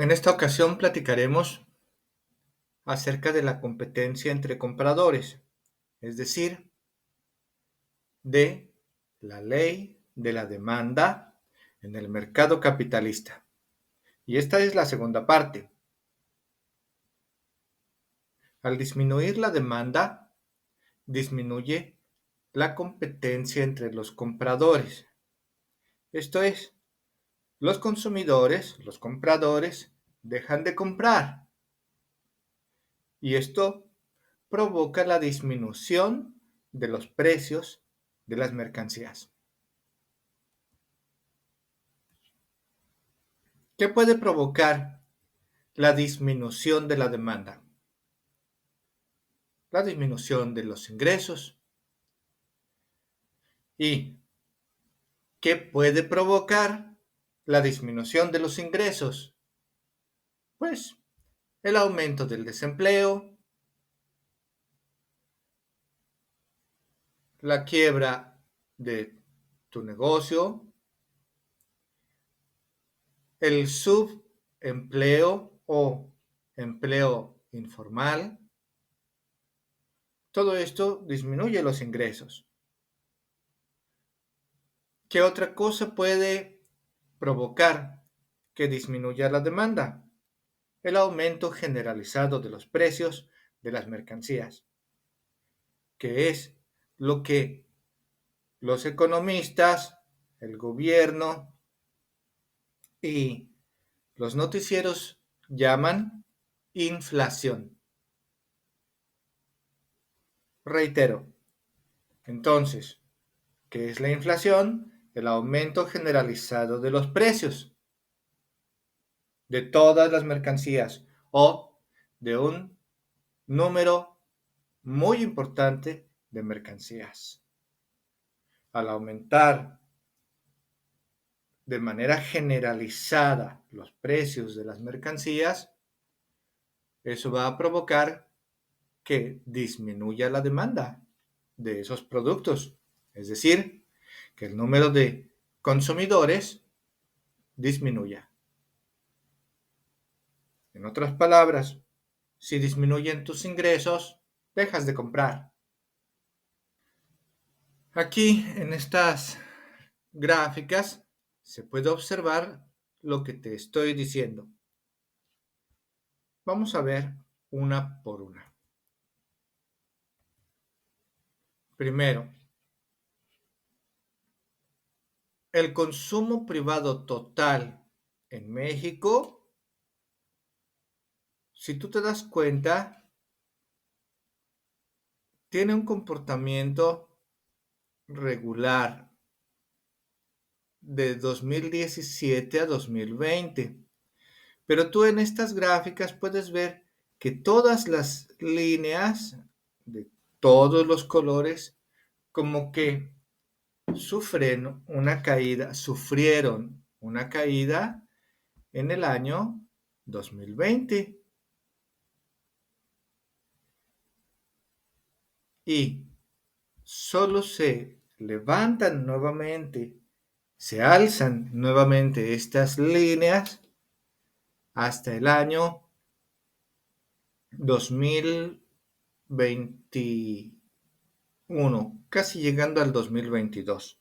En esta ocasión platicaremos acerca de la competencia entre compradores, es decir, de la ley de la demanda en el mercado capitalista. Y esta es la segunda parte. Al disminuir la demanda, disminuye la competencia entre los compradores. Esto es, los consumidores, los compradores, dejan de comprar. Y esto provoca la disminución de los precios de las mercancías. ¿Qué puede provocar la disminución de la demanda? La disminución de los ingresos. ¿Y qué puede provocar la disminución de los ingresos? Pues el aumento del desempleo, la quiebra de tu negocio, el subempleo o empleo informal. Todo esto disminuye los ingresos. ¿Qué otra cosa puede provocar que disminuya la demanda? El aumento generalizado de los precios de las mercancías, que es lo que los economistas, el gobierno y los noticieros llaman inflación. Reitero, entonces, ¿qué es la inflación? El aumento generalizado de los precios de todas las mercancías o de un número muy importante de mercancías. Al aumentar de manera generalizada los precios de las mercancías, eso va a provocar que disminuya la demanda de esos productos. Es decir, que el número de consumidores disminuya. En otras palabras, si disminuyen tus ingresos, dejas de comprar. Aquí en estas gráficas se puede observar lo que te estoy diciendo. Vamos a ver una por una. Primero, el consumo privado total en México, si tú te das cuenta, tiene un comportamiento regular de 2017 a 2020. Pero tú en estas gráficas puedes ver que todas las líneas de todos los colores como que sufrieron una caída en el año 2020. Y solo se levantan nuevamente, se alzan nuevamente estas líneas hasta el año 2021, casi llegando al 2022.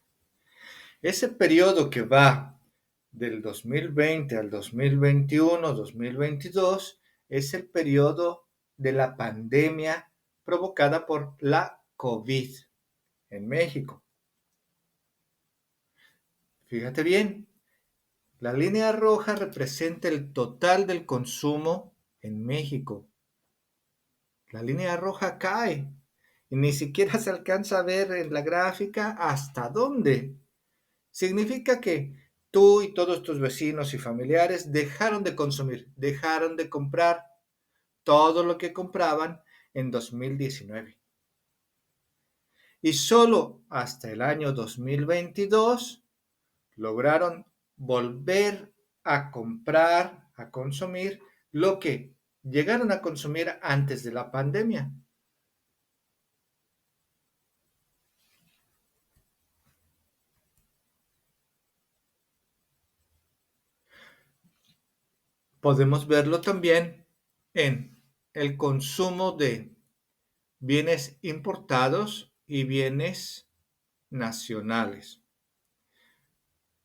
Ese periodo que va del 2020 al 2021, 2022, es el periodo de la pandemia provocada por la COVID en México. Fíjate bien, la línea roja representa el total del consumo en México. La línea roja cae y ni siquiera se alcanza a ver en la gráfica hasta dónde. Significa que tú y todos tus vecinos y familiares dejaron de consumir, dejaron de comprar todo lo que compraban en 2019. Y solo hasta el año 2022 lograron volver a comprar, a consumir lo que llegaron a consumir antes de la pandemia. Podemos verlo también en el consumo de bienes importados y bienes nacionales.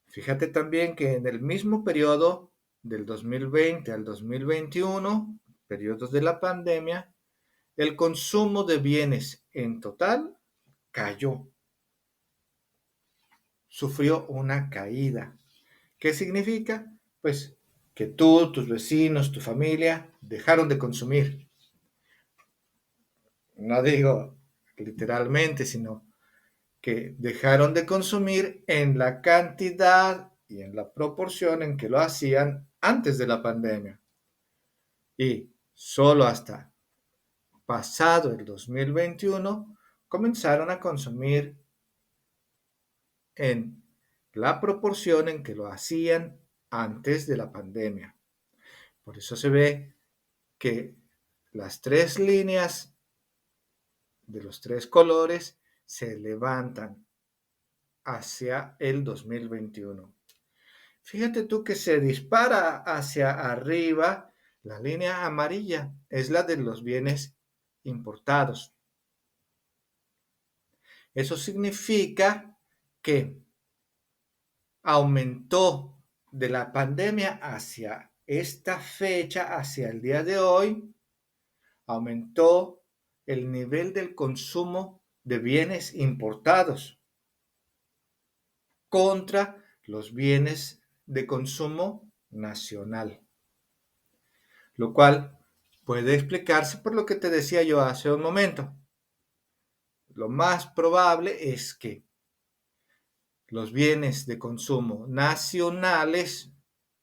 Fíjate también que en el mismo periodo del 2020 al 2021, periodos de la pandemia, el consumo de bienes en total cayó, sufrió una caída. ¿Qué significa? Pues que tú, tus vecinos, tu familia dejaron de consumir. No digo literalmente, sino que dejaron de consumir en la cantidad y en la proporción en que lo hacían antes de la pandemia. Y solo hasta pasado el 2021 comenzaron a consumir en la proporción en que lo hacían antes de la pandemia. Por eso se ve que las tres líneas de los tres colores se levantan hacia el 2021. Fíjate tú que se dispara hacia arriba, la línea amarilla es la de los bienes importados. Eso significa que aumentó de la pandemia hacia esta fecha, hacia el día de hoy, aumentó el nivel del consumo de bienes importados contra los bienes de consumo nacional, lo cual puede explicarse por lo que te decía yo hace un momento. Lo más probable es que los bienes de consumo nacionales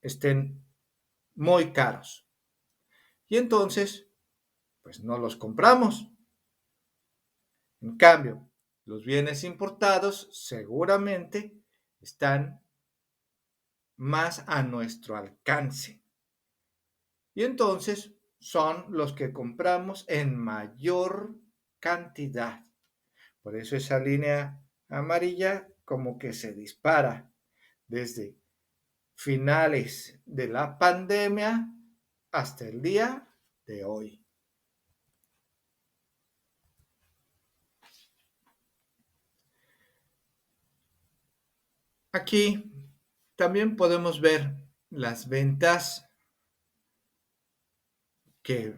estén muy caros y entonces pues no los compramos. En cambio, los bienes importados seguramente están más a nuestro alcance y entonces son los que compramos en mayor cantidad. Por eso esa línea amarilla como que se dispara desde finales de la pandemia hasta el día de hoy. Aquí también podemos ver las ventas que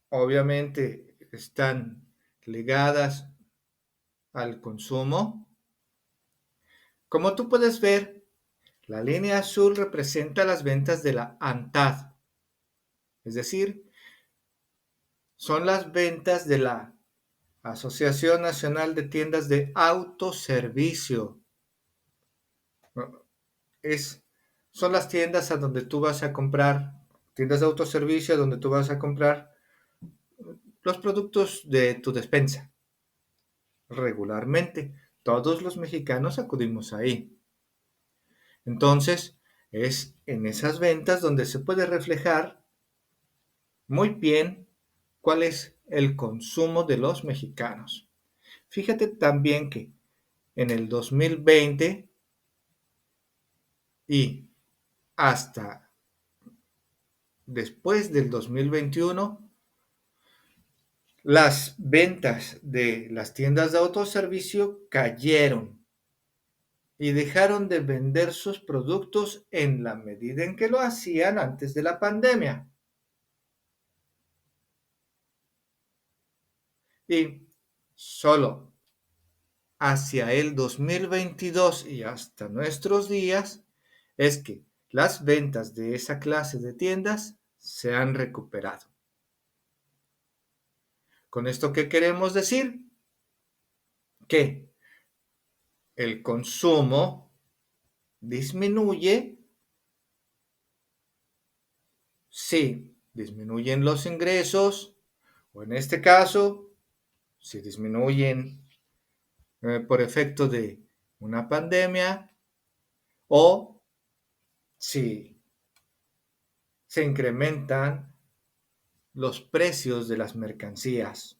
obviamente están ligadas al consumo. Como tú puedes ver, la línea azul representa las ventas de la ANTAD, es decir, son las ventas de la Asociación Nacional de Tiendas de Autoservicio. Es, son las tiendas a donde tú vas a comprar, tiendas de autoservicio donde tú vas a comprar los productos de tu despensa. Regularmente, todos los mexicanos acudimos ahí. Entonces, es en esas ventas donde se puede reflejar muy bien cuál es el consumo de los mexicanos. Fíjate también que en el 2020 y hasta después del 2021, las ventas de las tiendas de autoservicio cayeron y dejaron de vender sus productos en la medida en que lo hacían antes de la pandemia. Y solo hacia el 2022 y hasta nuestros días es que las ventas de esa clase de tiendas se han recuperado. ¿Con esto qué queremos decir? Que el consumo disminuye si disminuyen los ingresos o en este caso, si disminuyen por efecto de una pandemia o si se incrementan los precios de las mercancías.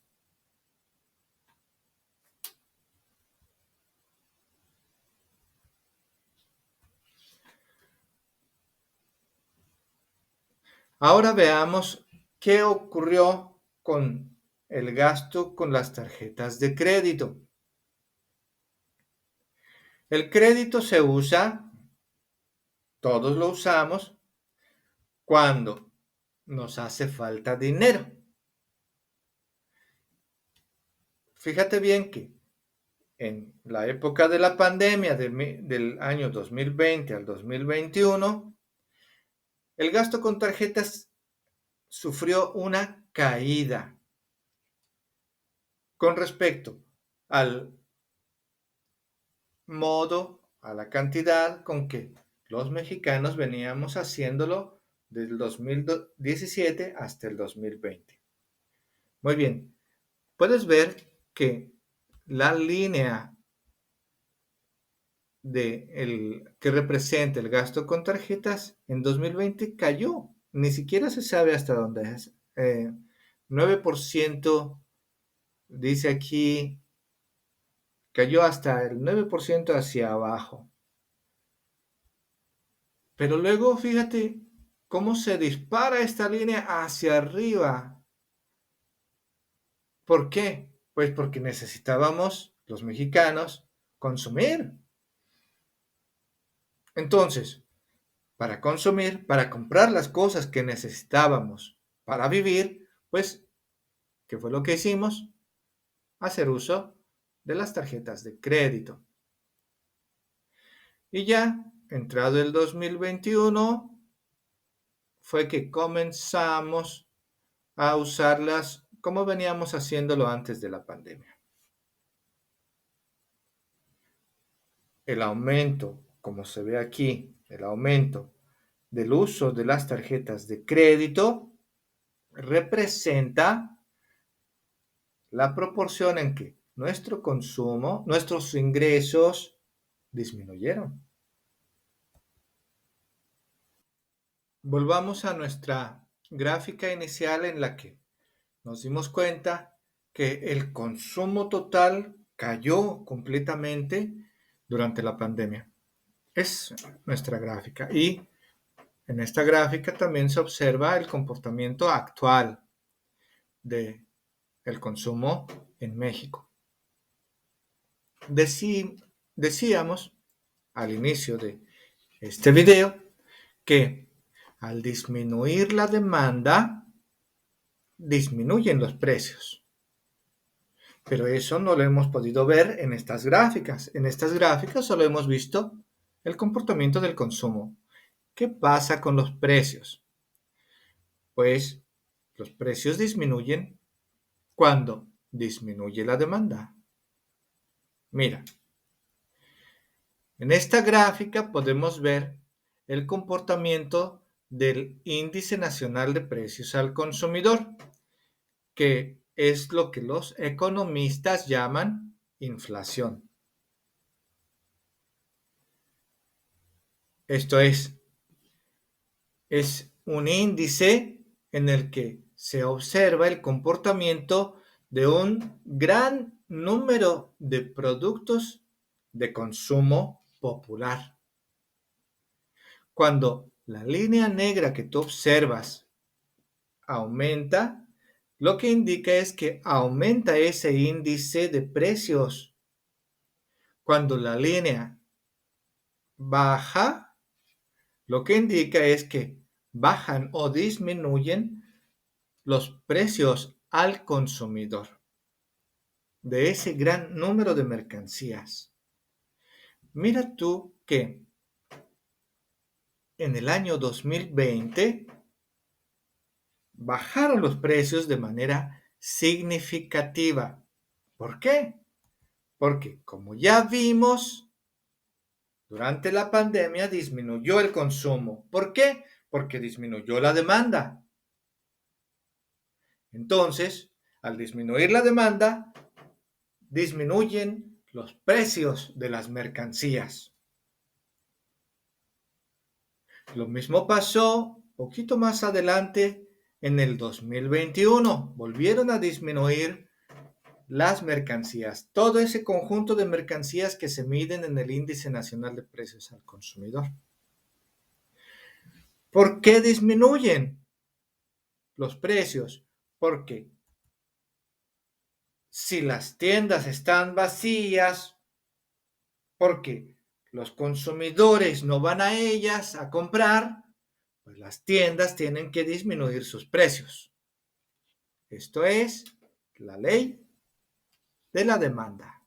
Ahora veamos qué ocurrió con el gasto con las tarjetas de crédito. El crédito se usa, todos lo usamos, cuando nos hace falta dinero. Fíjate bien que en la época de la pandemia del año 2020 al 2021, el gasto con tarjetas sufrió una caída con respecto al modo, a la cantidad con que los mexicanos veníamos haciéndolo del 2017 hasta el 2020. Muy bien, puedes ver que la línea que representa el gasto con tarjetas en 2020 cayó. Ni siquiera se sabe hasta dónde es. 9% dice aquí, cayó hasta el 9% hacia abajo. Pero luego fíjate cómo se dispara esta línea hacia arriba. ¿Por qué? Pues porque necesitábamos, los mexicanos, consumir. Entonces, para consumir, para comprar las cosas que necesitábamos para vivir, pues, ¿qué fue lo que hicimos? Hacer uso de las tarjetas de crédito. Y ya, entrado el 2021, fue que comenzamos a usarlas como veníamos haciéndolo antes de la pandemia. El aumento, como se ve aquí, el aumento del uso de las tarjetas de crédito representa la proporción en que nuestro consumo, nuestros ingresos disminuyeron. Volvamos a nuestra gráfica inicial en la que nos dimos cuenta que el consumo total cayó completamente durante la pandemia. Es nuestra gráfica y en esta gráfica también se observa el comportamiento actual del consumo en México. Decíamos al inicio de este video que al disminuir la demanda, disminuyen los precios. Pero eso no lo hemos podido ver en estas gráficas. En estas gráficas solo hemos visto el comportamiento del consumo. ¿Qué pasa con los precios? Pues los precios disminuyen cuando disminuye la demanda. Mira, en esta gráfica podemos ver el comportamiento del Índice Nacional de Precios al Consumidor, que es lo que los economistas llaman inflación. Esto es un índice en el que se observa el comportamiento de un gran número de productos de consumo popular. Cuando la línea negra que tú observas aumenta, lo que indica es que aumenta ese índice de precios. Cuando la línea baja, lo que indica es que bajan o disminuyen los precios al consumidor de ese gran número de mercancías. Mira tú que en el año 2020 bajaron los precios de manera significativa. ¿Por qué? Porque como ya vimos, durante la pandemia disminuyó el consumo. ¿Por qué? Porque disminuyó la demanda. Entonces, al disminuir la demanda, disminuyen los precios de las mercancías. Lo mismo pasó poquito más adelante en el 2021. Volvieron a disminuir las mercancías, todo ese conjunto de mercancías que se miden en el Índice Nacional de Precios al Consumidor. ¿Por qué disminuyen? los precios, porque si las tiendas están vacías, porque los consumidores no van a ellas a comprar, pues las tiendas tienen que disminuir sus precios. Esto es la ley de la demanda.